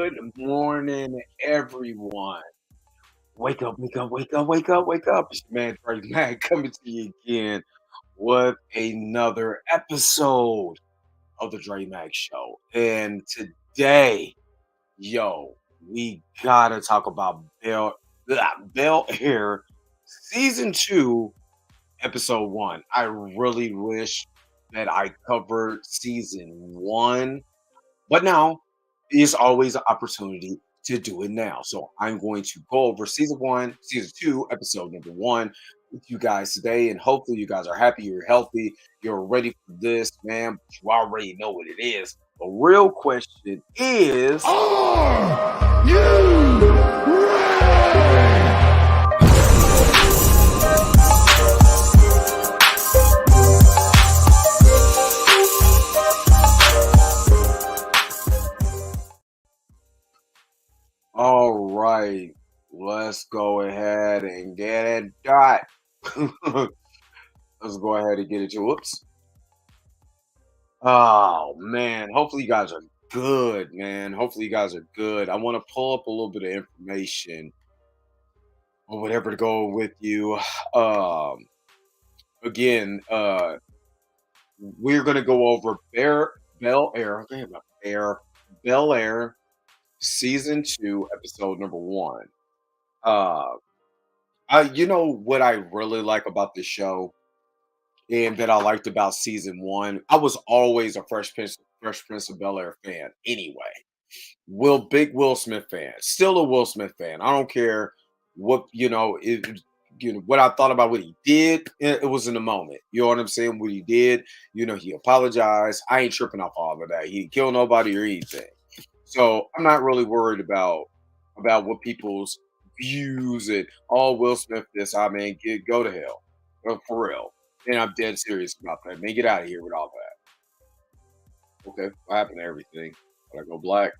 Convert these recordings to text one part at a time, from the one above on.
Good morning, everyone. Wake up, wake up, wake up, wake up, wake up. It's your man Trey Mack coming to you again with another episode of the Dre Mack Show. And today, we gotta talk about Bel Air Season 2, Episode 1. I really wish that I covered Season 1, but now is always an opportunity to do it now. So I'm going to go over season one, season two, episode number one with you guys today. And hopefully you guys are happy, you're healthy, you're ready for this, man. But you already know what it is. The real question is, Are you ready? all right, let's go ahead and get it done. Let's go ahead and get it to whoops. Oh man, hopefully you guys are good, man. Hopefully you guys are good. I want to pull up a little bit of information or whatever to go with you. Um, again, we're gonna go over Bel Air, Bel Air, season two, episode number one. Uh, you know what I really like about this show, and that I liked about season one. I was always a Fresh Prince of Bel Air fan, anyway. Big Will Smith fan, still a Will Smith fan. I don't care what what I thought about what he did. It was in the moment. You know what I'm saying? What he did, he apologized. I ain't tripping off all of that. He didn't kill nobody or anything. So I'm not really worried about what people's views and all Will Smith this. I mean, go to hell. For real. And I'm dead serious about that. Man, get out of here with all that. Okay, what happened to everything? Did I go black?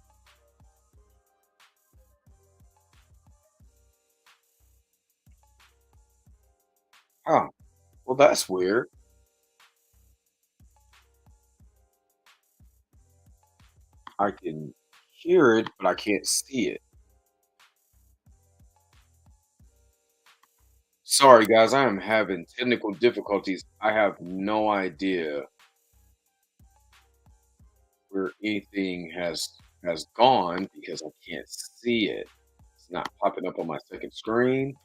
Huh. Well, that's weird. I can hear it, but I can't see it. Sorry, guys. I am having technical difficulties. I have no idea where anything has gone because I can't see it. It's not popping up on my second screen.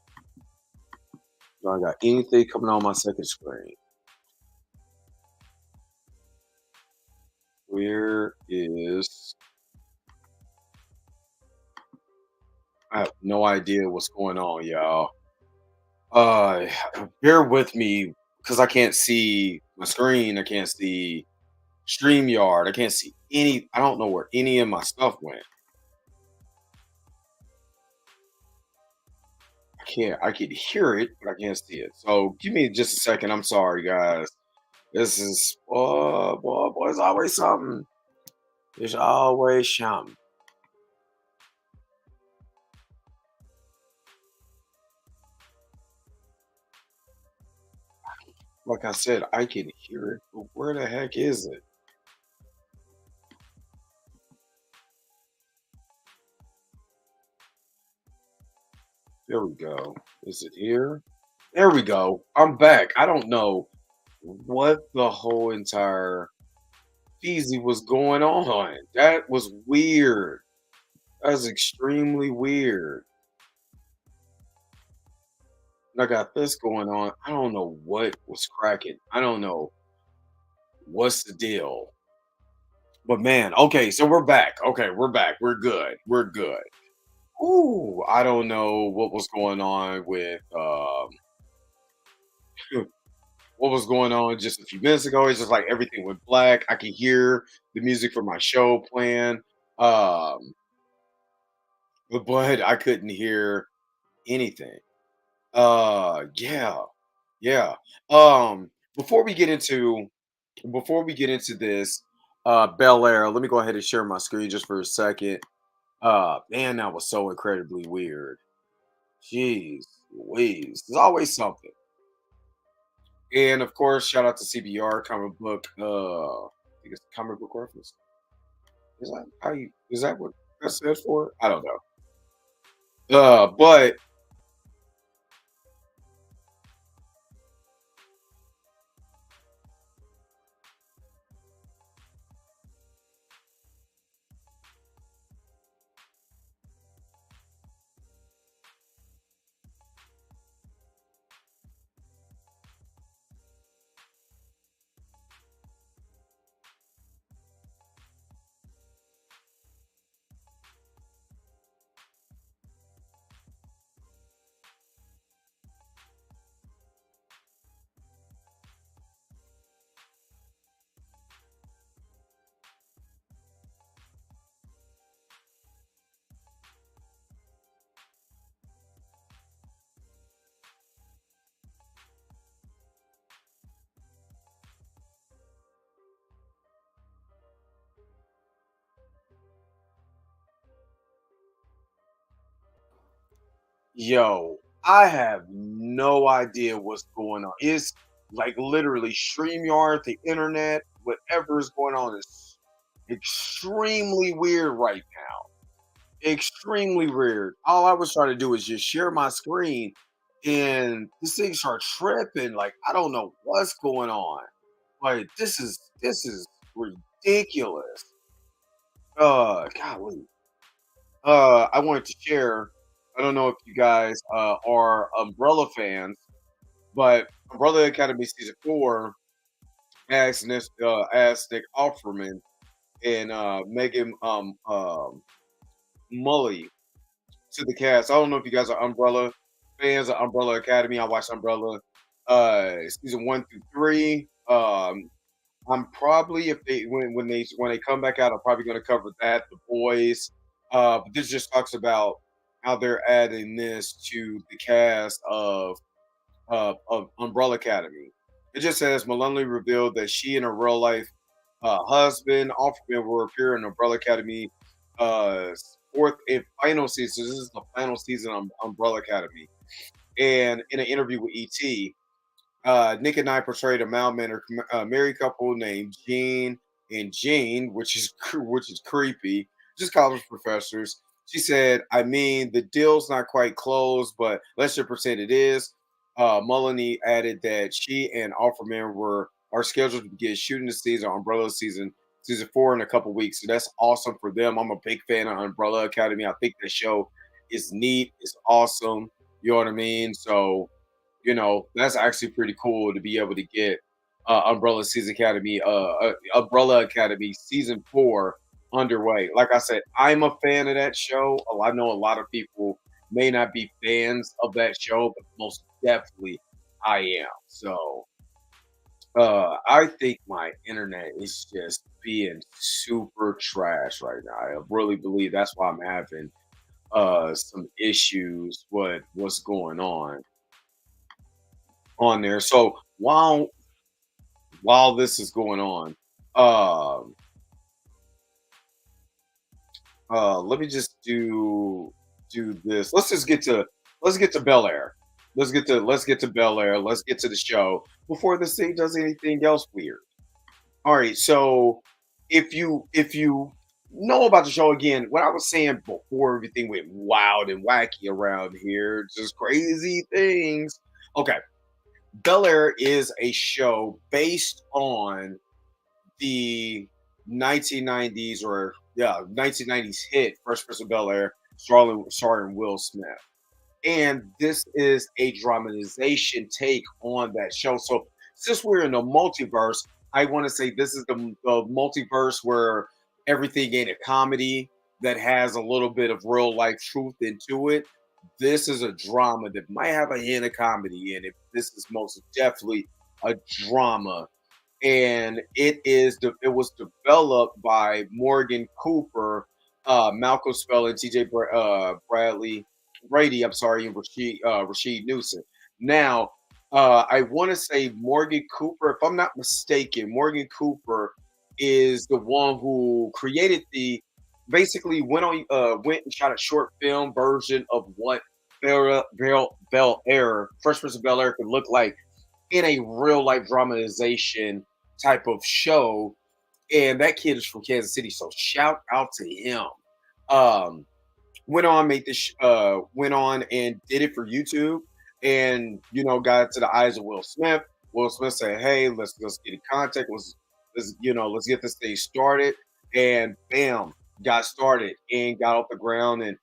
Do I got anything coming on my second screen? Where is? I have no idea what's going on, y'all. Uh, bear with me because I can't see my screen. I can't see StreamYard. I can't see any. I don't know where any of my stuff went. I can't. I can hear it, but I can't see it. So give me just a second. I'm sorry, guys. This is boy. It's always something. There's always something. Like I said, I can hear it, but where the heck is it? There we go. Is it here? There we go. I'm back. I don't know what the whole entire Feezy was going on. That was weird. That was extremely weird. And I got this going on. I don't know what was cracking. I don't know what's the deal. But man, okay, so we're back. Okay, we're back. We're good. We're good. Ooh, I don't know what was going on with what was going on just a few minutes ago. It's just like everything went black. I could hear the music for my show playing. Um, but I couldn't hear anything. Yeah, yeah. Um, before we get into this, Bel Air, let me go ahead and share my screen just for a second. Man, that was so incredibly weird. Jeez, Louise. There's always something. And of course, shout out to CBR comic book. I think it's comic book reference. Is that how you? Is that what? that stands for? I don't know. But yo, I have no idea what's going on. It's like literally StreamYard, the internet, whatever is going on is extremely weird right now. Extremely weird. All I was trying to do is just share my screen, and this thing started tripping. Like I don't know what's going on. Like this is ridiculous. Golly. I wanted to share. I don't know if you guys are Umbrella fans, but Umbrella Academy season 4 asked Nick Offerman and Megan Mully to the cast. I don't know if you guys are Umbrella fans of Umbrella Academy. I watched Umbrella season 1 through 3. I'm probably if they when they come back out, I'm probably going to cover that. The boys, but this just talks about how they're adding this to the cast of Umbrella Academy. It just says Melanie revealed that she and her real life husband Offerman will appear in Umbrella Academy uh, fourth and final season. This is the final season of Umbrella Academy. And in an interview with ET, Nick and I portrayed a mild-mannered married couple named Gene and Jean, which is creepy. Just college professors. She said, "I mean, the deal's not quite closed, but let's just pretend it is." Mullany added that she and Offerman were are scheduled to begin shooting the season Umbrella season 4 in a couple weeks. So that's awesome for them. I'm a big fan of Umbrella Academy. I think the show is neat. It's awesome. You know what I mean? So that's actually pretty cool to be able to get Umbrella Academy season 4 underway. Like I said, I'm a fan of that show. I know a lot of people may not be fans of that show, but most definitely I am. So I think my internet is just being super trash right now. I really believe that's why I'm having some issues with what's going on there. So while this is going on, um, let me just do this. Let's get to Bel Air. Let's get to Bel Air. Let's get to the show before this thing does anything else weird. All right. So if you know about the show again, what I was saying before everything went wild and wacky around here, just crazy things. Okay. Bel Air is a show based on the 1990s or 1990s hit Fresh Prince of Bel Air, starring Will Smith. And this is a dramatization take on that show. So since we're in the multiverse, I want to say this is the multiverse where everything ain't a comedy that has a little bit of real life truth into it. This is a drama that might have a hint of comedy in it. This is most definitely a drama, and it was developed by Morgan Cooper, Malcolm Spell, T.J. Bradley Brady. I'm sorry, and Rashid Newson. Now, I want to say Morgan Cooper, if I'm not mistaken, Morgan Cooper is the one who created basically went and shot a short film version of what Bel Air, Fresh Prince of Bel Air could look like in a real life dramatization type of show. And that kid is from Kansas City, so shout out to him. Um, went on and did it for YouTube, and got to the eyes of Will Smith. Will Smith said, "Hey, let's get in contact. Let's get this thing started." And bam, got started and got off the ground. And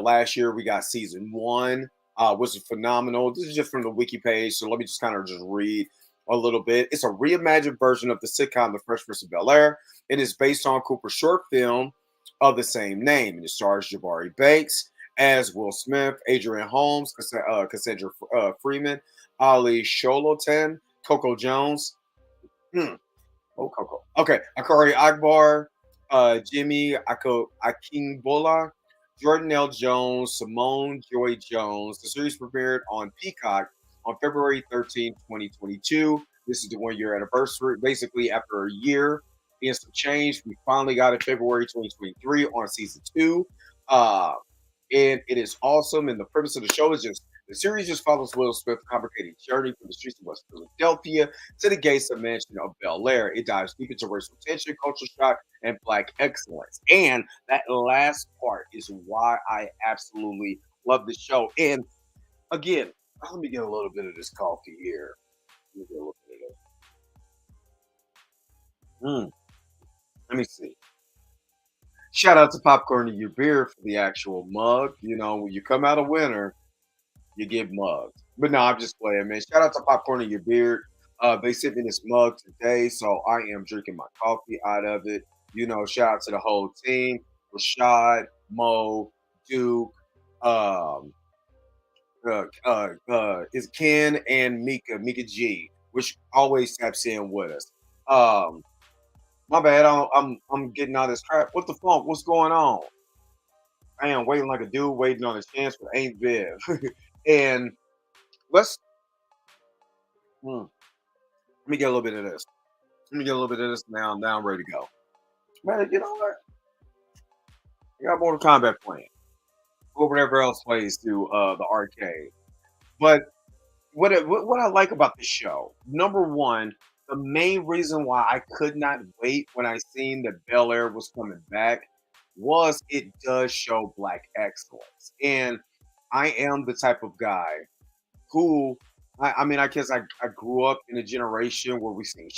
last year we got season one, which is phenomenal. This is just from the wiki page, so let me just kind of just read a little bit. It's a reimagined version of the sitcom The Fresh Prince of Bel-Air. It is based on Cooper's short film of the same name. And it stars Jabari Banks as Will Smith, Adrian Holmes, Cassandra Freeman, Ali Sholotan, Coco Jones. Hmm. Oh, Coco. Okay. Akari Akbar, Jimmy Akingbola, Jordan L. Jones, Simone Joy Jones. The series premiered on Peacock on February 13th, 2022. This is the 1 year anniversary. Basically, after a year and some change, we finally got it February 2023 on season two. Uh, and it is awesome. And the premise of the show is just the series just follows Will Smith's complicated journey from the streets of West Philadelphia to the gates of mansion of Bel-Air. It dives deep into racial tension, cultural shock, and black excellence. And that last part is why I absolutely love the show. And again, let me get a little bit of this coffee here. Let me get a little bit of this. Let me see. Shout out to Popcorn and Your Beer for the actual mug. When you come out of winter, you get mugged. But no, I'm just playing, man. Shout out to Popcorn and Your Beard. They sent me this mug today, so I am drinking my coffee out of it. Shout out to the whole team: Rashad, Mo, Duke, um, is Ken and Mika G, which always taps in with us. Um, my bad. I'm getting all this crap. What the fuck? What's going on? I am waiting like a dude waiting on his chance, but ain't Viv. And let's let me get a little bit of this. Let me get a little bit of this now. Now I'm ready to go. Man, you know what? I got Mortal Kombat playing. Or whatever else plays through the arcade. But what I like about the show, number one, the main reason why I could not wait when I seen that Bel Air was coming back was it does show black excellence. And I am the type of guy who I mean, I guess I grew up in a generation where we seen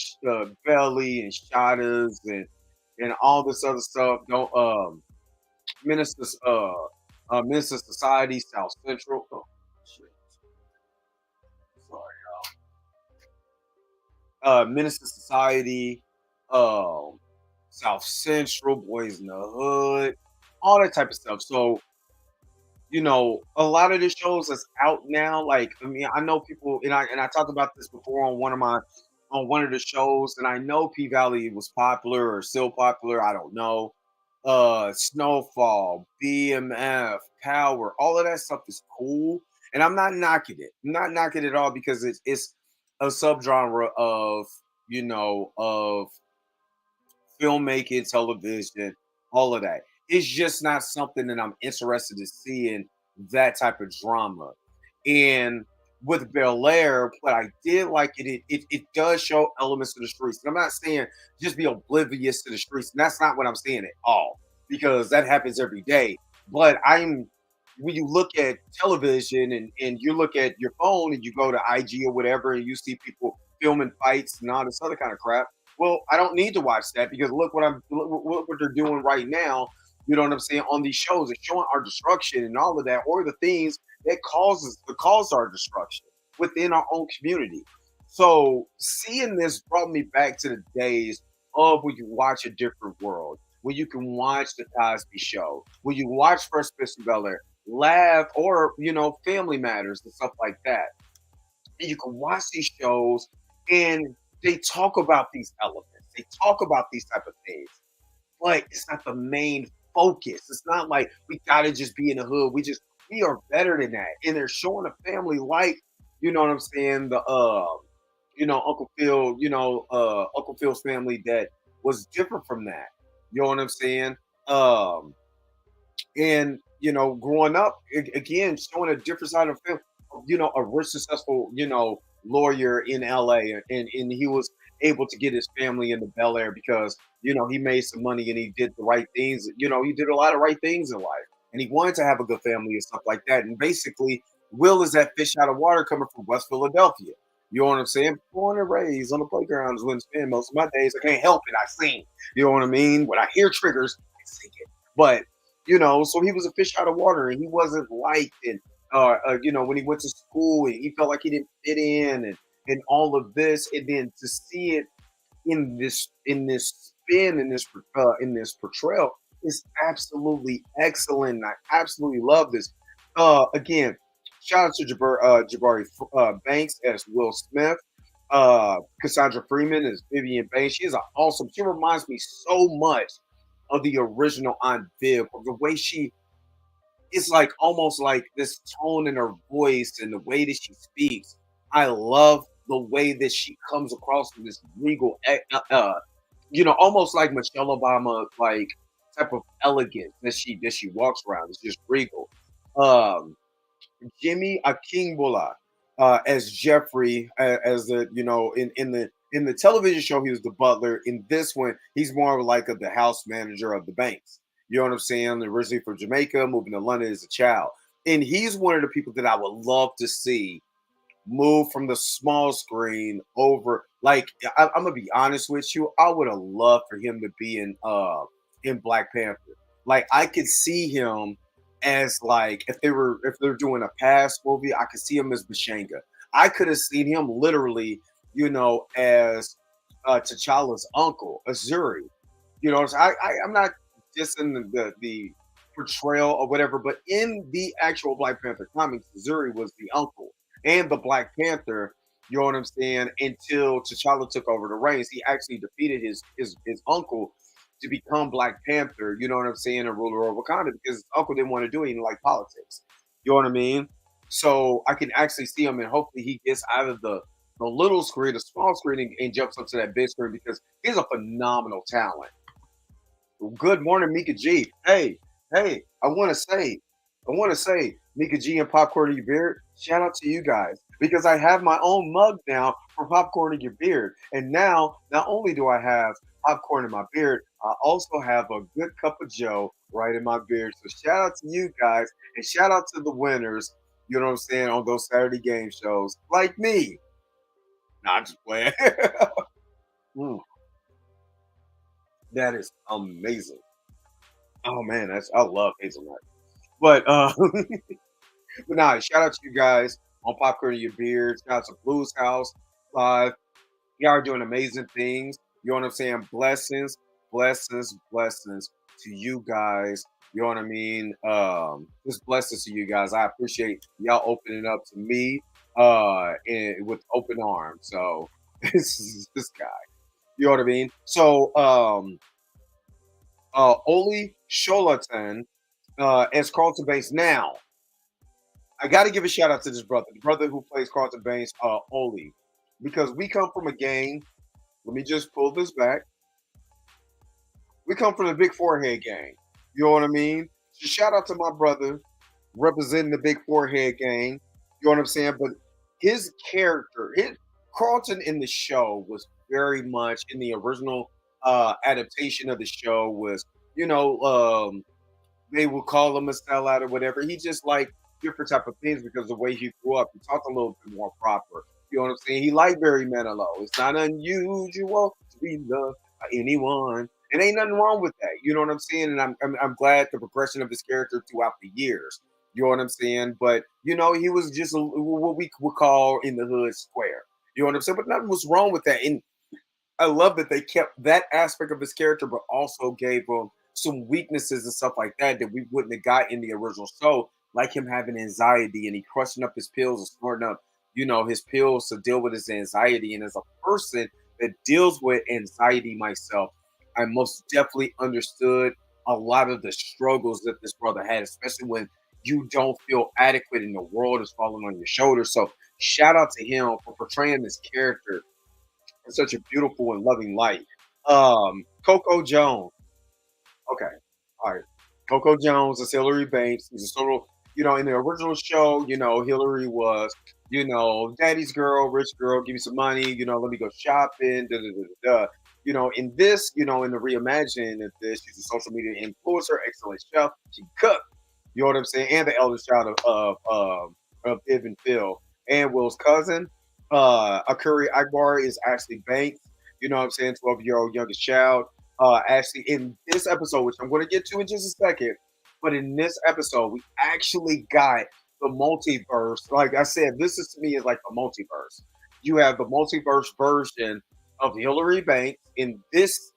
Belly and Shadas and all this other stuff. Don't Minister Minister Society South Central. Oh shit, sorry. Minister Society, South Central, Boys in the Hood, all that type of stuff. So a lot of the shows that's out now, like I mean, I know people, and I talked about this before on one of the shows, and I know P Valley was popular or still popular. I don't know. Snowfall, BMF, Power, all of that stuff is cool, and I'm not knocking it. I'm not knocking it at all because it's a subgenre of of filmmaking, television, all of that. It's just not something that I'm interested to see in that type of drama. And with Bel Air, what I did like it does show elements of the streets. And I'm not saying just be oblivious to the streets. And that's not what I'm saying at all, because that happens every day. But when you look at television and you look at your phone and you go to IG or whatever and you see people filming fights and all this other kind of crap, well, I don't need to watch that because look what they're doing right now. You know what I'm saying on these shows? It's showing our destruction and all of that, or the things that cause our destruction within our own community. So seeing this brought me back to the days of when you watch a different world, when you can watch the Cosby Show, when you watch First Prince of Bel Air, laugh, or Family Matters and stuff like that. And you can watch these shows and they talk about these elements. They talk about these type of things, but it's not the main focus. It's not like we gotta just be in the hood. We are better than that. And they're showing a family like, you know what I'm saying, the Uncle Phil, Uncle Phil's family that was different from that. You know what I'm saying? And growing up again, showing a different side of film. A rich, successful, lawyer in LA, and he was able to get his family into Bel-Air because he made some money and he did the right things. He did a lot of right things in life, and he wanted to have a good family and stuff like that. And basically, Will is that fish out of water coming from West Philadelphia. You know what I'm saying? Born and raised on the playground is when I spend most of my days. I can't help it. I sing. You know what I mean? When I hear triggers, I sing it. But so he was a fish out of water, and he wasn't liked. And when he went to school, and he felt like he didn't fit in, and all of this, and then to see it in this spin in this portrayal is absolutely excellent. And I absolutely love this. Again, shout out to Jabari Banks as Will Smith. Cassandra Freeman as Vivian Banks. She is awesome. She reminds me so much of the original Aunt Viv. The way she it's like almost like this tone in her voice and the way that she speaks. I love the way that she comes across with this regal, almost like Michelle Obama, like type of elegance that she walks around. It's just regal. Um, Jimmy Akingbola as Jeffrey, as the in the television show he was the butler. In this one, he's more of like the house manager of the banks. You know what I'm saying? Originally from Jamaica, moving to London as a child, and he's one of the people that I would love to see move from the small screen over. Like I'm gonna be honest with you, I would have loved for him to be in Black Panther. Like I could see him as like if they're doing a past movie, I could see him as Bashanga. I could have seen him literally, as T'Challa's uncle, Azuri. So I'm not just in the portrayal or whatever, but in the actual Black Panther comics, Azuri was the uncle and the Black Panther. You know what I'm saying? Until T'Challa took over the reins, he actually defeated his uncle to become Black Panther. You know what I'm saying? A ruler of Wakanda because his uncle didn't want to do anything like politics. You know what I mean? So I can actually see him, and hopefully he gets out of the little screen, the small screen, and jumps up to that big screen because he's a phenomenal talent. Good morning, Mika G. Hey, I want to say, Mika G and Popcorn in Your Beard, shout out to you guys because I have my own mug now for Popcorn in Your Beard. And now, not only do I have popcorn in my beard, I also have a good cup of Joe right in my beard. So shout out to you guys and shout out to the winners, you know what I'm saying, on those Saturday game shows like me. Nah, I'm just playing. Mm, that is amazing. Oh man, I love hazelnut. But but nah, shout out to you guys on Popcorn in Your Beard. Shout out to Blues House Live. Y'all are doing amazing things. You know what I'm saying? Blessings, blessings, blessings to you guys. You know what I mean? Just blessings to you guys. I appreciate y'all opening up to me and with open arms. So this is this guy. You know what I mean? So Oli Sholatan as Carlton Banks. Now, I got to give a shout out to this brother, the brother who plays Carlton Banks, Oli, because we come from a gang. Let me just pull this back. We come from the Big Forehead gang. You know what I mean? So shout out to my brother representing the Big Forehead gang. You know what I'm saying? But his character, his Carlton in the show was very much in the original adaptation of the show was, you know, they would call him a sellout or whatever. He just like different type of things because the way he grew up, he talked a little bit more proper. You know what I'm saying? He liked Barry Manilow. It's not unusual to be loved by anyone. And ain't nothing wrong with that. You know what I'm saying? And I'm glad the progression of his character throughout the years. You know what I'm saying? But he was just what we would call in the hood square. You know what I'm saying? But nothing was wrong with that. And I love that they kept that aspect of his character, but also gave him some weaknesses and stuff like that that we wouldn't have got in the original show, like him having anxiety and he crushing up his pills and snorting up, his pills to deal with his anxiety. And as a person that deals with anxiety myself, I most definitely understood a lot of the struggles that this brother had, especially when you don't feel adequate and the world is falling on your shoulders. So shout out to him for portraying this character in such a beautiful and loving light. Coco Jones. Okay. All right. Coco Jones is Hillary Banks. He's a in the original show, Hillary was, daddy's girl, rich girl, give me some money, let me go shopping, da da da da. Da. In this, in the reimagining of this, she's a social media influencer, excellent chef, she cooked. You know what I'm saying? And the eldest child of Ib and Phil, and Will's cousin, Akuri Akbar is Ashley Banks. You know what I'm saying? 12-year-old youngest child. Actually, in this episode, which I'm going to get to in just a second, but in this episode, we actually got the multiverse. Like I said, this is to me is like a multiverse. You have the multiverse version of Hillary Banks in this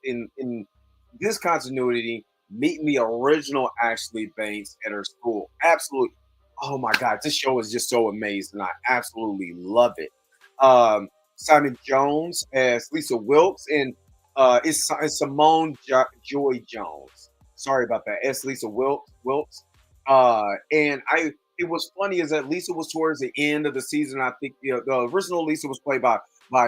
continuity, meeting the original Ashley Banks at her school. Absolutely. Oh my God, this show is just so amazing. I absolutely love it. Simon Jones as Lisa Wilkes, and it's Simone Joy Jones. Sorry about that. As Lisa Wilkes. And it was funny is that Lisa was towards the end of the season. I think the original Lisa was played by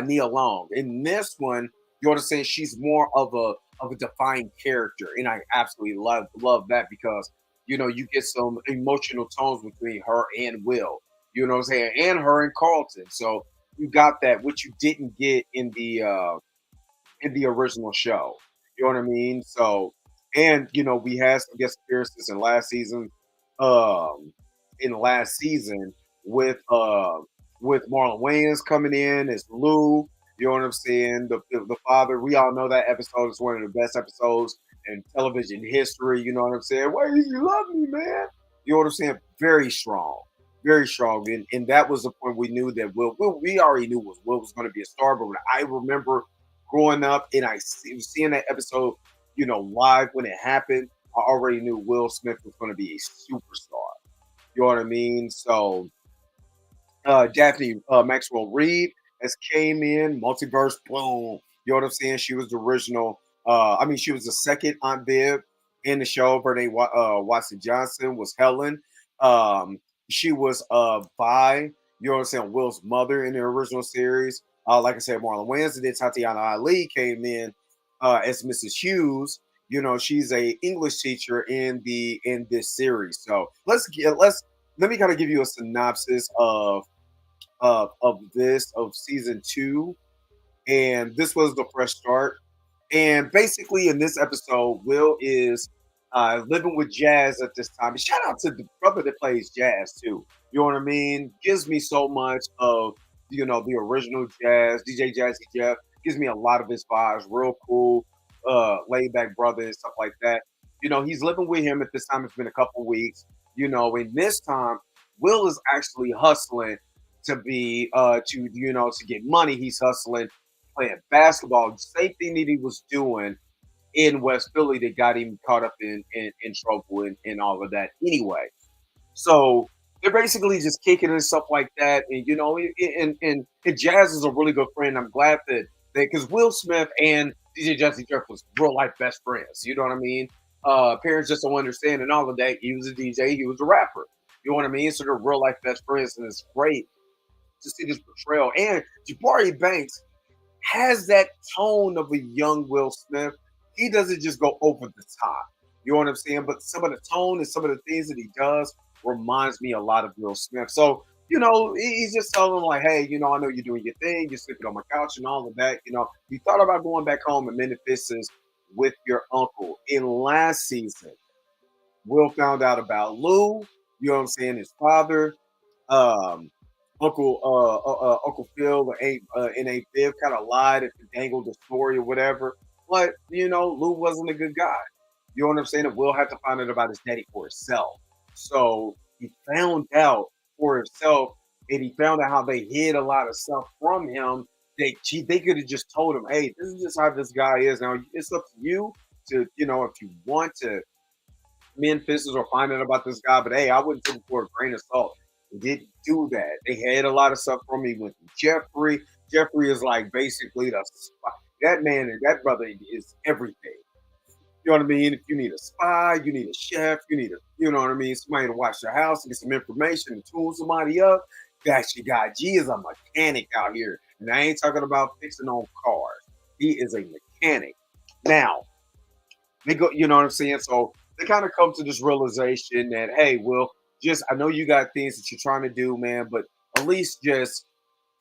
Nia Long. In this one, you understand she's more of a defined character, and I absolutely love that because you get some emotional tones between her and Will. You know what I'm saying, and her and Carlton. So you got that, which you didn't get in the original show. You know what I mean? So, and we had some guest appearances um, in last season with Marlon Wayans coming in as Lou. You know what I'm saying? The father. We all know that episode is one of the best episodes in television history. You know what I'm saying? Why you love me, man? You know what I'm saying? Very strong, very strong. And that was the point we knew that Will we already knew Will was going to be a star. But when I remember growing up and seeing that episode, live when it happened, I already knew Will Smith was going to be a superstar. You know what I mean? So Daphne Maxwell Reed has came in, multiverse, boom. You know what I'm saying? She was the original. She was the second Aunt Viv in the show. Her name, Watson Johnson, was Helen. Um, she was Vi, you know what I'm saying, Will's mother in the original series. Like I said, Marlon Wayans, and then Tatiana Ali came in as Mrs. Hughes. She's a English teacher in this series. So let me kind of give you a synopsis of season two, and this was the fresh start. And basically, in this episode, Will is living with Jazz at this time. And shout out to the brother that plays Jazz too. You know what I mean? Gives me so much of the original Jazz, DJ Jazzy Jeff. Gives me a lot of his vibes. Real cool, laid back brother and stuff like that. He's living with him at this time. It's been a couple weeks. And this time, Will is actually hustling to be to get money. He's hustling, playing basketball. Same thing that he was doing in West Philly that got him caught up in trouble and all of that anyway. So they're basically just kicking and stuff like that. And and Jazz is a really good friend. I'm glad that because Will Smith and DJ Jesse Jeff was real life best friends. You know what I mean? Parents just don't understand and all of that. He was a DJ, he was a rapper. You know what I mean? So they're real life best friends, and it's great to see this portrayal. And Jabari Banks has that tone of a young Will Smith. He doesn't just go over the top. You know what I'm saying? But some of the tone and some of the things that he does reminds me a lot of Will Smith. So, he's just telling him like, hey, I know you're doing your thing, you're sleeping on my couch and all of that. You thought about going back home and mending fists with your uncle. In last season, Will found out about Lou, you know what I'm saying, his father, um, Uncle Phil and Aunt Viv kind of lied and dangled the story or whatever. But Lou wasn't a good guy. You know what I'm saying? And Will had to find out about his daddy for himself. So he found out for himself, and he found out how they hid a lot of stuff from him. They could have just told him, "Hey, this is just how this guy is." Now it's up to you to, if you want to mend fists or find out about this guy. But hey, I wouldn't take it for a grain of salt. They didn't do that. They had a lot of stuff from me. Went to Jeffrey. Jeffrey is like basically that man and that brother is everything. You know what I mean? If you need a spy, you need a chef, you know what I mean, somebody to watch your house and get some information and tune somebody up. That's your guy. G is a mechanic out here. And I ain't talking about fixing on cars. He is a mechanic. Now, they go, you know what I'm saying? So they kind of come to this realization that, hey, Will, just I know you got things that you're trying to do, man, but at least just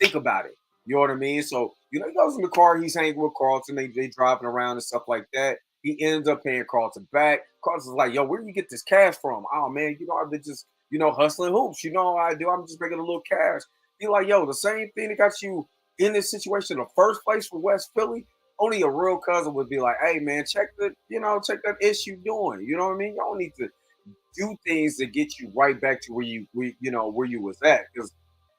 think about it. You know what I mean? So, he goes in the car, he's hanging with Carlton, they driving around and stuff like that. He ends up paying Carlton back. Carlton's like, yo, where do you get this cash from? Oh man, I've been just, hustling hoops. You know how I do. I'm just making a little cash. He like, yo, the same thing that got you in this situation in the first place for West Philly. Only a real cousin would be like, hey man, check that issue doing. You know what I mean? Y'all need to do things to get you right back to where you was at. Because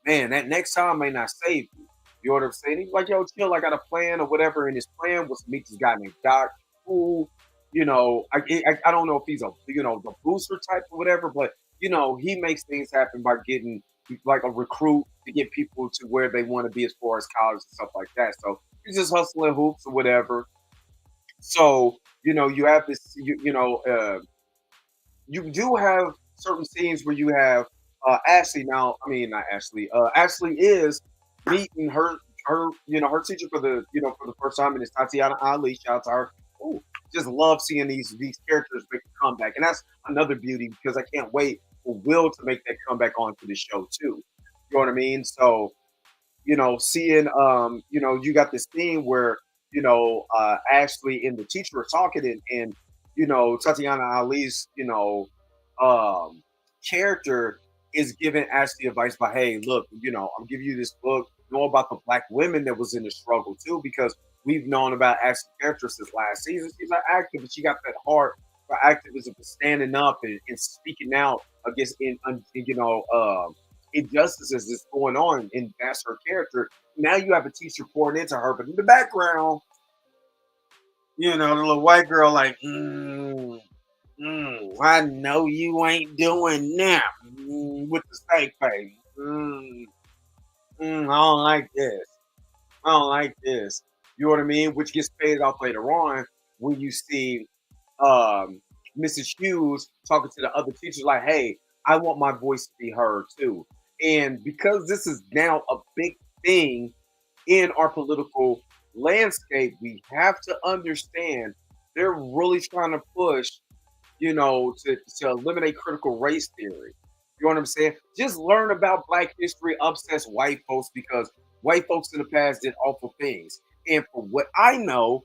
man, that next time may not save you. You know what I'm saying? He's like, yo, chill, I got a plan or whatever. And his plan was to meet this guy named Doc, who, I don't know if he's a the booster type or whatever, but he makes things happen by getting like a recruit to get people to where they want to be as far as college and stuff like that. So he's just hustling hoops or whatever. So, you have this, you do have certain scenes where you have Ashley now. I mean, not Ashley. Ashley is meeting her teacher for the first time, and it's Tatiana Ali. Shout out to her. Ooh, just love seeing these characters make a comeback, and that's another beauty because I can't wait for Will to make that comeback onto the show too. You know what I mean? So seeing you got this thing where Ashley and the teacher are talking and Tatiana Ali's um character is giving Ashley advice by, hey, look, I'm giving you this book, know about the black women that was in the struggle too, because we've known about Ashley's character since last season. She's an active, but she got that heart for activism, for standing up and speaking out against injustices that's going on, and that's her character. Now you have a teacher pouring into her, but in the background, the little white girl like, I know you ain't doing that with the steak face. I don't like this. I don't like this. You know what I mean? Which gets paid off later on when you see um, Mrs. Hughes talking to the other teachers like, hey, I want my voice to be heard too. And because this is now a big thing in our political landscape, we have to understand they're really trying to push, to eliminate critical race theory. You know what I'm saying? Just learn about Black history upsets white folks because white folks in the past did awful things. And for what I know,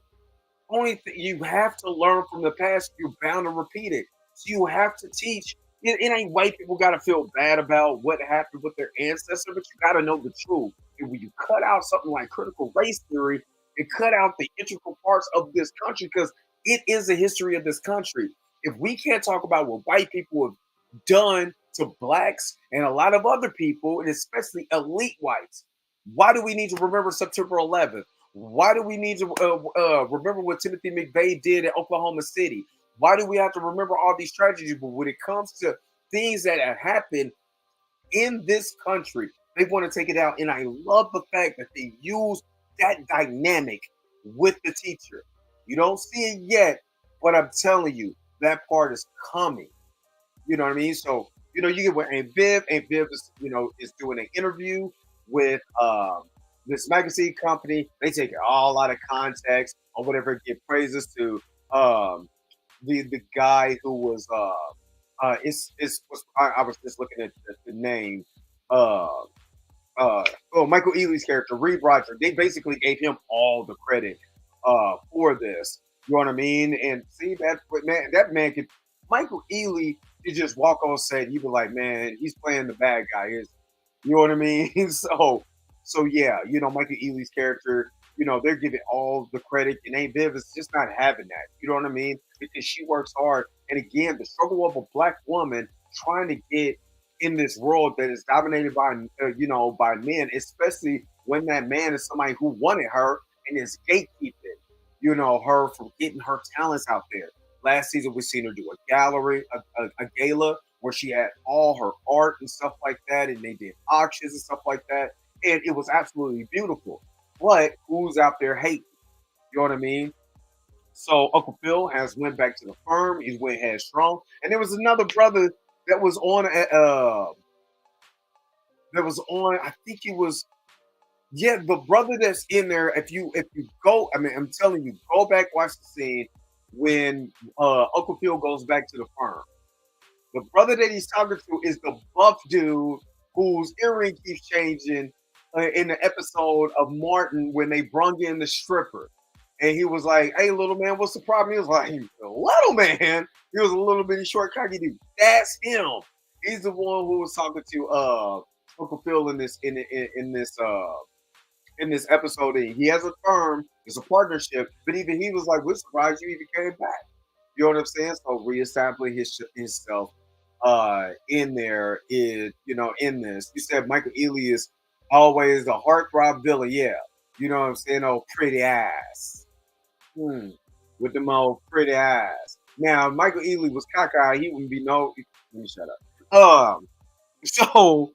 only you have to learn from the past. You're bound to repeat it. So you have to teach. It ain't white people got to feel bad about what happened with their ancestor, but you got to know the truth. And when you cut out something like critical race theory and cut out the integral parts of this country, because it is the history of this country. If we can't talk about what white people have done to blacks and a lot of other people, and especially elite whites, why do we need to remember September 11th? Why do we need to remember what Timothy McVeigh did at Oklahoma City? Why do we have to remember all these tragedies? But when it comes to things that have happened in this country, they want to take it out. And I love the fact that they use that dynamic with the teacher. You don't see it yet, but I'm telling you, that part is coming. You know what I mean? So, you get with Aunt Viv. Aunt Viv is doing an interview with this magazine company. They take it all out of context or whatever, give praises to the guy who was I was just looking at the name Michael Ealy's character, Reed Roger. They basically gave him all the credit for this. You know what I mean? And see that man could Michael Ealy could just walk on set. You be like, man, he's playing the bad guy. You know what I mean? So yeah, Michael Ealy's character, they're giving all the credit, and Aunt Viv is just not having that. You know what I mean? Because she works hard, and again, the struggle of a black woman trying to get in this world that is dominated by by men, especially when that man is somebody who wanted her and is gatekeeping, her from getting her talents out there. Last season, we seen her do a gallery, a gala where she had all her art and stuff like that, and they did auctions and stuff like that, and it was absolutely beautiful. But who's out there hating? You know what I mean? So Uncle Phil has went back to the firm. He went headstrong, and there was another brother that was on. That was on. I think he was. Yeah, the brother that's in there. If you go, I mean, I'm telling you, go back watch the scene when Uncle Phil goes back to the firm. The brother that he's talking to is the buff dude whose earring keeps changing in the episode of Martin when they brung in the stripper. And he was like, "Hey, little man, what's the problem?" He was like, "Little man." He was a little bitty short, cocky dude. That's him. He's the one who was talking to Uncle Phil in this episode. And he has a firm, it's a partnership, but even he was like, "We're surprised you even came back." You know what I'm saying? So reestablishing himself in there is, in this. You said Michael Ealy is always the heartthrob villain. Yeah. You know what I'm saying? Oh, pretty ass. Hmm. With the old pretty eyes. Now, if Michael Ealy was cockeyed, he wouldn't be no. Let me shut up. So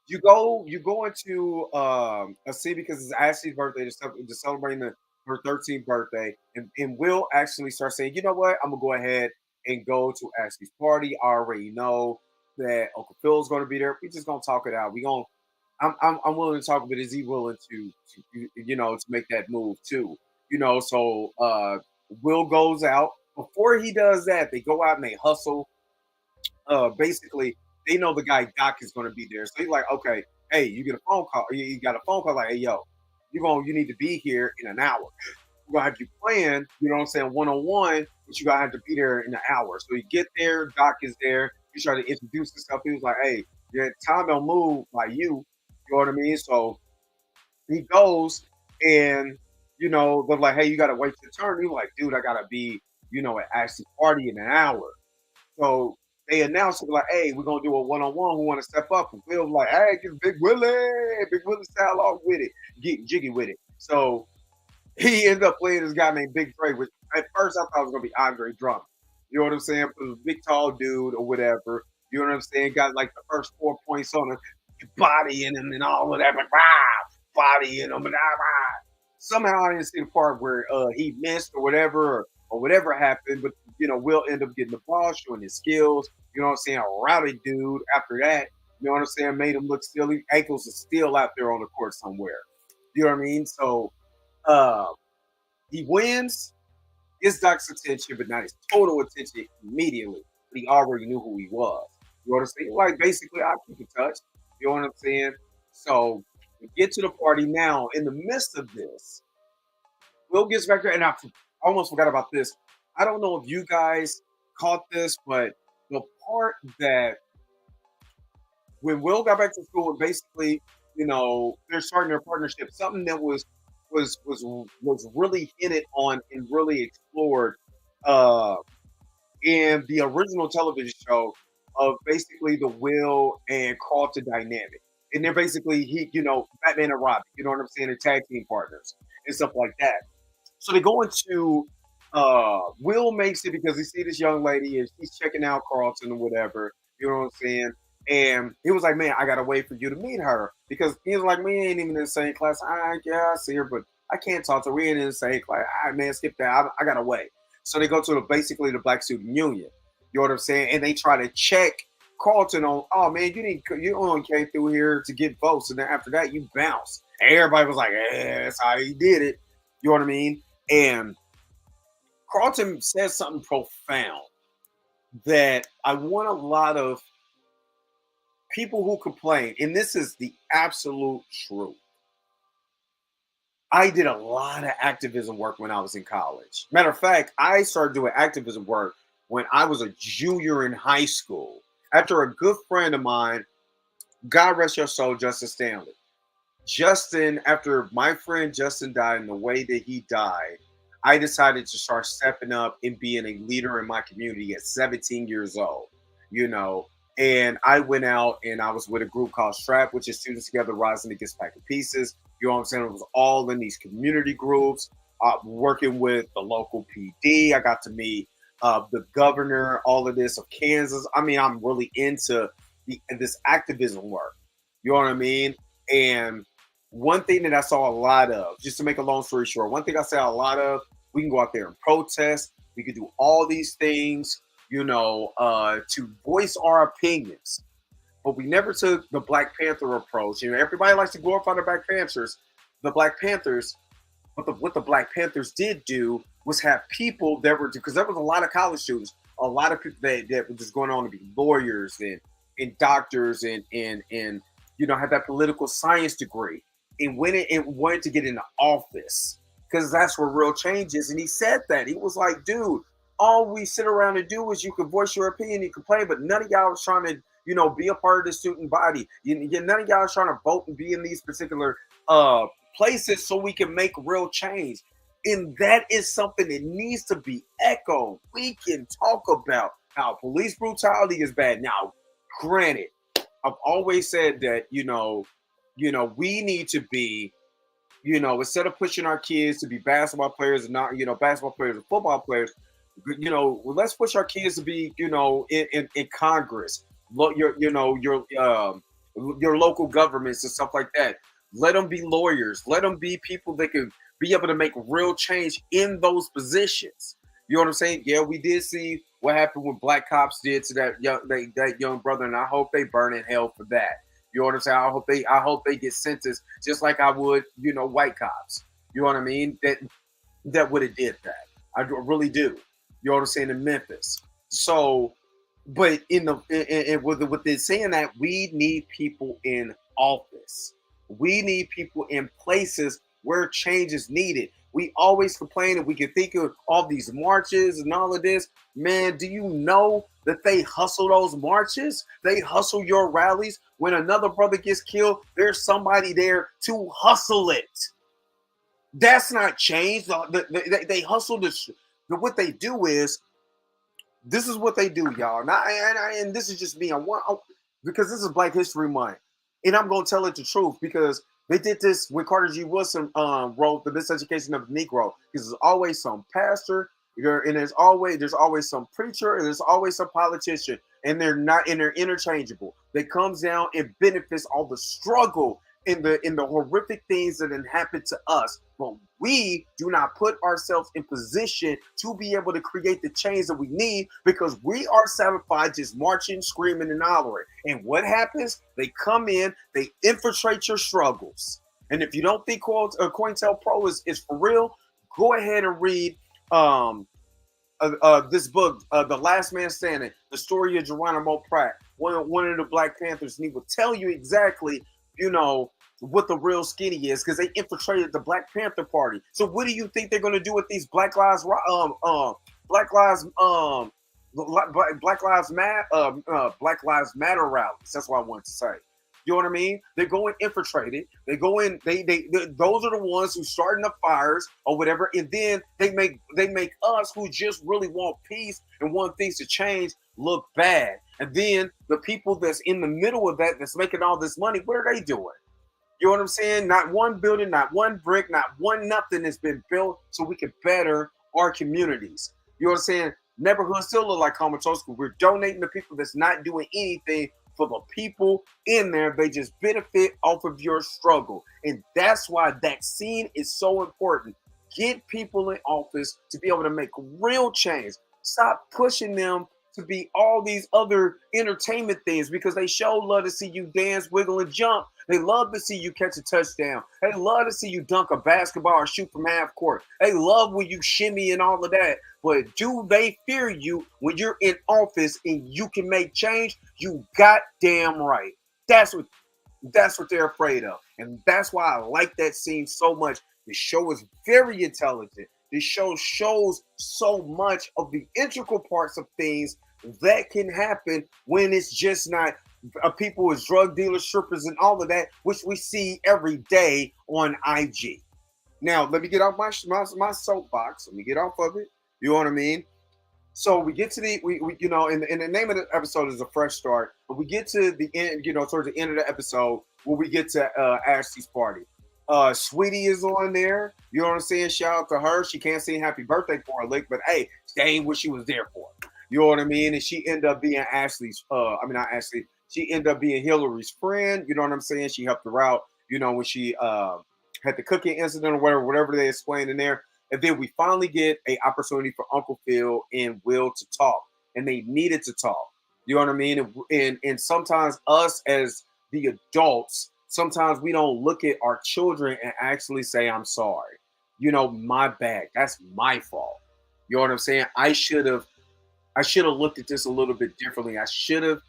you go into a scene because it's Ashley's birthday to celebrating her 13th birthday, and Will actually starts saying, "You know what? I'm gonna go ahead and go to Ashley's party. I already know that Uncle Phil's gonna be there. We just gonna talk it out. We gonna I'm willing to talk, but is he willing to make that move too? So Will goes out. Before he does that, they go out and they hustle. Basically, they know the guy Doc is going to be there, so he's like, okay, hey, you get a phone call. You got a phone call like, hey, yo, you need to be here in an hour. We're gonna have you playing, you know what I'm saying, one on one, but you gotta have to be there in an hour. So you get there, Doc is there. You try to introduce yourself. He was like, hey, yeah, time don't move like you. You know what I mean? So he goes and they're like, hey, you gotta wait your turn. He's like, dude, I gotta be, at Ashley's party in an hour. So they announced it like, hey, we're gonna do a one-on-one who wanna step up. And Phil's like, hey, get Big Willie style off with it, get jiggy with it. So he ended up playing this guy named Big Dre, which at first I thought it was gonna be Andre Drummond. You know what I'm saying? But it was a big tall dude or whatever. You know what I'm saying? Got like the first 4 points on his body in him and all of that, but body in him and somehow I didn't see the part where he missed or whatever or whatever happened, but Will end up getting the ball, showing his skills. You know what I'm saying? A rowdy dude after that. You know what I'm saying? Made him look still. His ankles are still out there on the court somewhere. You know what I mean? So uh, he wins, gets Doc's attention, but not his total attention immediately. But he already knew who he was. You know what I'm saying? Like basically, I'll keep in touch. You know what I'm saying? So we get to the party now. In the midst of this, Will gets back there, and I almost forgot about this. I don't know if you guys caught this, but the part that when Will got back to school, and basically, they're starting their partnership. Something that was really hinted on and really explored uh, in the original television show of basically the Will and Carlton dynamic. And they're basically Batman and Robin. You know what I'm saying? They're tag team partners and stuff like that. So they go into Will makes it because he see this young lady and she's checking out Carlton or whatever. You know what I'm saying? And he was like, man, I gotta wait for you to meet her because he was like, we ain't even in the same class. Yeah, I see her, but I can't talk to her. We ain't in the same class. All right, man, skip that. I gotta wait. So they go to basically the Black Student Union. You know what I'm saying? And they try to check Carlton on, oh man, you only came through here to get votes, and then after that you bounce. And everybody was like, that's how he did it. You know what I mean? And Carlton says something profound that I want a lot of people who complain, and this is the absolute truth. I did a lot of activism work when I was in college. Matter of fact, I started doing activism work when I was a junior in high school. After a good friend of mine, God rest your soul, Justin Stanley. Justin, after my friend Justin died and the way that he died, I decided to start stepping up and being a leader in my community at 17 years old, and I went out and I was with a group called STRAP, which is Students Together Rising Against Packing Pieces. You know what I'm saying? It was all in these community groups, working with the local PD. I got to meet the governor, all of this of Kansas. I mean, I'm really into this activism work. You know what I mean? And one thing that I saw a lot of, just to make a long story short, one thing I saw a lot of, we can go out there and protest. We can do all these things, to voice our opinions. But we never took the Black Panther approach. Everybody likes to glorify the Black Panthers. But what the Black Panthers did do was have people that were, because there was a lot of college students, a lot of people that were just going on to be lawyers and doctors and have that political science degree and wanted to get into office because that's where real change is. And he said that. He was like, dude, all we sit around and do is you can voice your opinion, you complain, but none of y'all was trying to, be a part of the student body. None of y'all is trying to vote and be in these particular places so we can make real change. And that is something that needs to be echoed. We can talk about how police brutality is bad. Now, granted, I've always said that, we need to be, instead of pushing our kids to be basketball players and not, basketball players and football players, let's push our kids to be, in Congress, your local governments and stuff like that. Let them be lawyers. Let them be people that can be able to make real change in those positions. You know what I'm saying? Yeah, we did see what happened when black cops did to that young brother, and I hope they burn in hell for that. You know what I'm saying? I hope they get sentenced just like I would, white cops. You know what I mean? That would have did that. I really do. You know what I'm saying? In Memphis. So, but with it saying that, we need people in office. We need people in places where change is needed. We always complain and we can think of all these marches and all of this. Man, do you know that they hustle those marches? They hustle your rallies. When another brother gets killed, there's somebody there to hustle it. That's not change. They hustle this. What they do is, this is what they do, y'all. And this is just me. Because this is Black History Month. And I'm going to tell it the truth because they did this when Carter G. Woodson wrote The Miseducation of the Negro. Because there's always some pastor, and there's always some preacher, and there's always some politician, and they're interchangeable. That comes down and benefits all the struggle in the horrific things that have happened to us. But we do not put ourselves in position to be able to create the change that we need because we are satisfied just marching, screaming, and hollering. And what happens? They come in, they infiltrate your struggles. And if you don't think COINTELPRO is for real, go ahead and read this book, The Last Man Standing, the story of Geronimo Pratt, one of the Black Panthers, and he will tell you exactly, what the real skinny is because they infiltrated the Black Panther Party. So what do you think they're going to do with these Black Lives Matter rallies? That's what I wanted to say. You know what I mean? They go and infiltrate it. They go in. They those are the ones who starting the fires or whatever, and then they make us who just really want peace and want things to change look bad. And then the people that's in the middle of that's making all this money, what are they doing? You know what I'm saying? Not one building, not one brick, not one nothing has been built so we can better our communities. You know what I'm saying? Neighborhoods still look like comatose. We're donating to people that's not doing anything for the people in there. They just benefit off of your struggle. And that's why that scene is so important. Get people in office to be able to make real change. Stop pushing them to be all these other entertainment things because they sure love to see you dance, wiggle, and jump. They love to see you catch a touchdown. They love to see you dunk a basketball or shoot from half court. They love when you shimmy and all of that. But do they fear you when you're in office and you can make change? You goddamn right. That's what they're afraid of. And that's why I like that scene so much. The show is very intelligent. The show shows so much of the integral parts of things that can happen when it's just not people as drug dealers, strippers, and all of that, which we see every day on IG. Now, let me get off my soapbox. Let me get off of it. You know what I mean? So we get to the and the name of the episode is A Fresh Start. But we get to the end, towards the end of the episode where we get to Ashley's party. Sweetie is on there. You know what I'm saying? Shout out to her. She can't sing happy birthday for a lick, but hey, that ain't what she was there for. You know what I mean? And she ended up being not Ashley. She ended up being Hillary's friend. You know what I'm saying? She helped her out, when she had the cooking incident or whatever they explained in there. And then we finally get an opportunity for Uncle Phil and Will to talk. And they needed to talk. You know what I mean? And sometimes us as the adults, sometimes we don't look at our children and actually say, I'm sorry. My bad. That's my fault. You know what I'm saying? I should have I should have looked at this a little bit differently. I should have,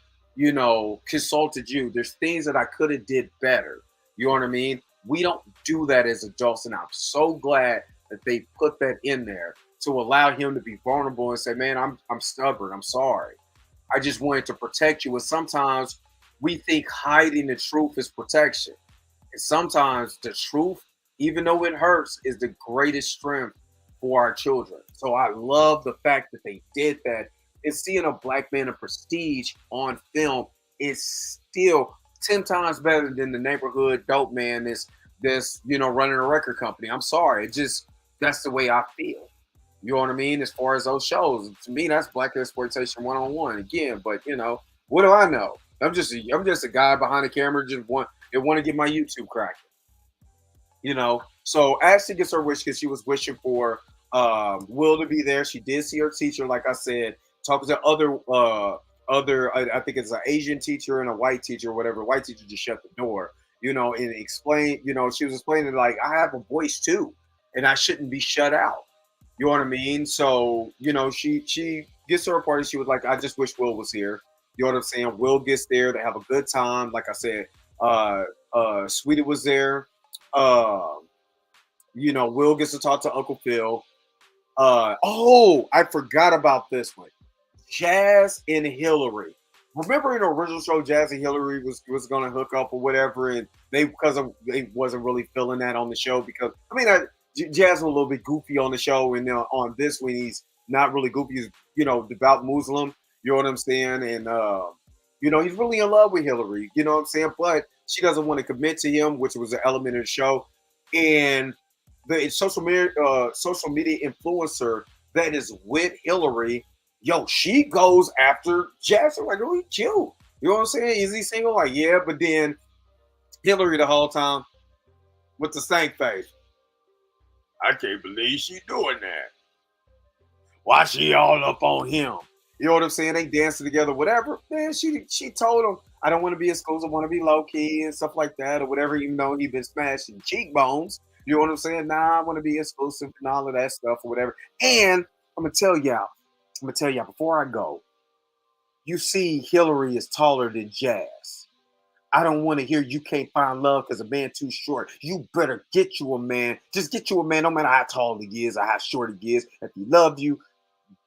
consulted you. There's things that I could have did better. You know what I mean? We don't do that as adults, and I'm so glad that they put that in there to allow him to be vulnerable and say, "Man, I'm stubborn. I'm sorry. I just wanted to protect you." And sometimes we think hiding the truth is protection, and sometimes the truth, even though it hurts, is the greatest strength for our children. So I love the fact that they did that. And seeing a black man of prestige on film is still 10 times better than the neighborhood dope man that's running a record company. I'm sorry. It just that's the way I feel. You know what I mean? As far as those shows. To me, that's black exploitation one on one again. But what do I know? I'm just a guy behind the camera just want to get my YouTube cracking. So Ashley gets her wish because she was wishing for Will to be there. She did see her teacher, like I said, talking to other I think it's an Asian teacher and a white teacher or whatever. White teacher just shut the door, and explain, she was explaining like I have a voice too, and I shouldn't be shut out. You know what I mean? So, she gets to her party. She was like, I just wish Will was here. You know what I'm saying? Will gets there. They have a good time. Like I said, Sweetie was there. Uh, Will gets to talk to Uncle Phil. Oh, I forgot about this one. Jazz and Hillary. Remember in the original show, Jazz and Hillary was gonna hook up or whatever, and they wasn't really feeling that on the show because Jazz was a little bit goofy on the show, and on this one he's not really goofy. He's devout Muslim. You know what I'm saying? And he's really in love with Hillary. You know what I'm saying? But she doesn't want to commit to him, which was an element of the show. And the social media influencer that is with Hillary, she goes after Jazz. I'm like, oh, he cute. You know what I'm saying? Is he single? Like, yeah, but then Hillary the whole time with the stank face. I can't believe she doing that. Why she all up on him? You know what I'm saying? They dancing together, whatever. Man, she told him, I don't want to be exclusive, I want to be low key and stuff like that, or whatever, even though he been smashing cheekbones. You know what I'm saying? Nah, I want to be exclusive and all of that stuff or whatever. And I'm gonna tell y'all before I go, you see Hillary is taller than Jazz. I don't want to hear you can't find love because a man too short. You better get you a man. Just get you a man, no matter how tall he is or how short he is. If he loved you,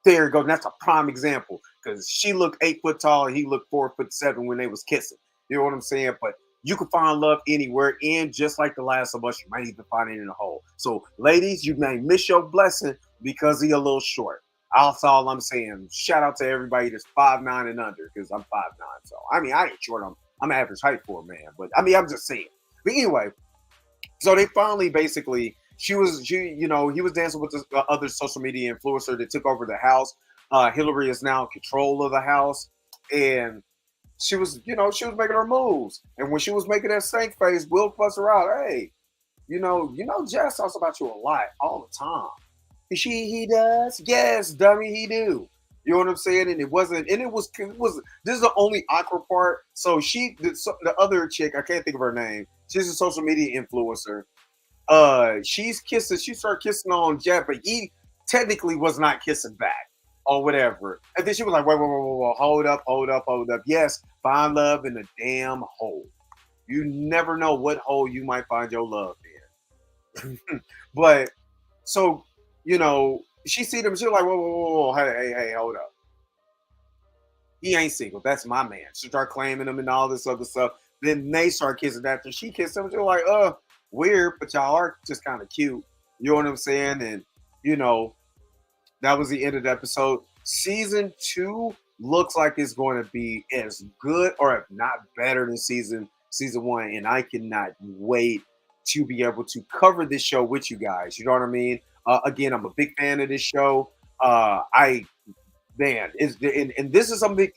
there you go. And that's a prime example because she looked 8 foot tall and he looked 4'7" when they was kissing. You know what I'm saying? But you can find love anywhere, and just like the last of us, you might even find it in a hole. So, ladies, you may miss your blessing because you're a little short. That's all I'm saying. Shout out to everybody that's 5'9" and under because I'm 5'9". So, I ain't short. I'm average height for a man, but I'm just saying. But anyway, so they finally basically he was dancing with this other social media influencer that took over the house. Hillary is now in control of the house, and she was making her moves. And when she was making that stank face, Will fuss her out. Hey, Jazz talks about you a lot, all the time. He does? Yes, dummy, he do. You know what I'm saying? And it was this is the only awkward part. So the other chick, I can't think of her name. She's a social media influencer. She started kissing on Jeff, but he technically was not kissing back or whatever. And then she was like, wait, hold up. Yes, find love in a damn hole. You never know what hole you might find your love in. But so, she see them, she was like, whoa, hey, hold up. He ain't single. That's my man. She start claiming him and all this other stuff. Then they start kissing after she kissed him. She was like, weird, but y'all are just kind of cute. You know what I'm saying? And, that was the end of the episode. Season 2 looks like it's going to be as good or if not better than season 1. And I cannot wait to be able to cover this show with you guys. You know what I mean? Again, I'm a big fan of this show. And this is something.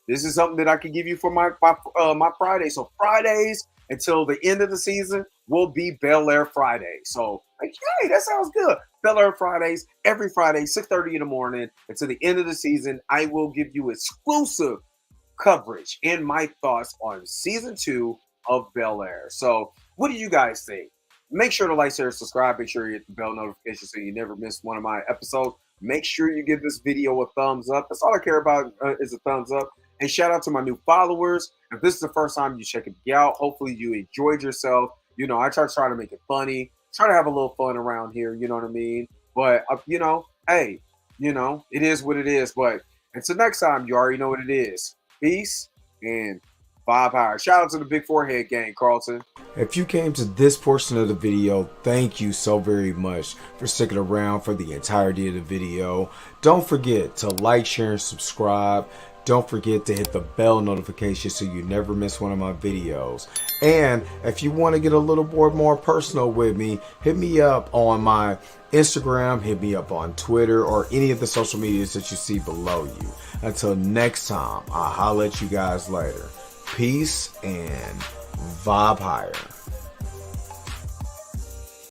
This is something that I can give you for my Friday. So Fridays until the end of the season will be Bel-Air Friday. So hey, that sounds good. Bel-Air Fridays every Friday, 6:30 in the morning until the end of the season. I will give you exclusive coverage and my thoughts on season 2 of Bel-Air. So what do you guys think? Make sure to like, share, subscribe. Make sure you hit the bell notification so you never miss one of my episodes. Make sure you give this video a thumbs up. That's all I care about is a thumbs up. And shout out to my new followers. If this is the first time you check it out, hopefully you enjoyed yourself. You know, I try to make it funny, try to have a little fun around here. You know what I mean? But, you know, hey, you know, it is what it is. But until next time, you already know what it is. Peace and Vibe higher. Shout out to the Big Forehead gang, Carlton. If you came to this portion of the video, thank you so very much for sticking around for the entirety of the video. Don't forget to like, share, and subscribe. Don't forget to hit the bell notification so you never miss one of my videos. And if you want to get a little more personal with me, hit me up on my Instagram, hit me up on Twitter, or any of the social medias that you see below you. Until next time, I'll holler at you guys later. Peace and vibe higher.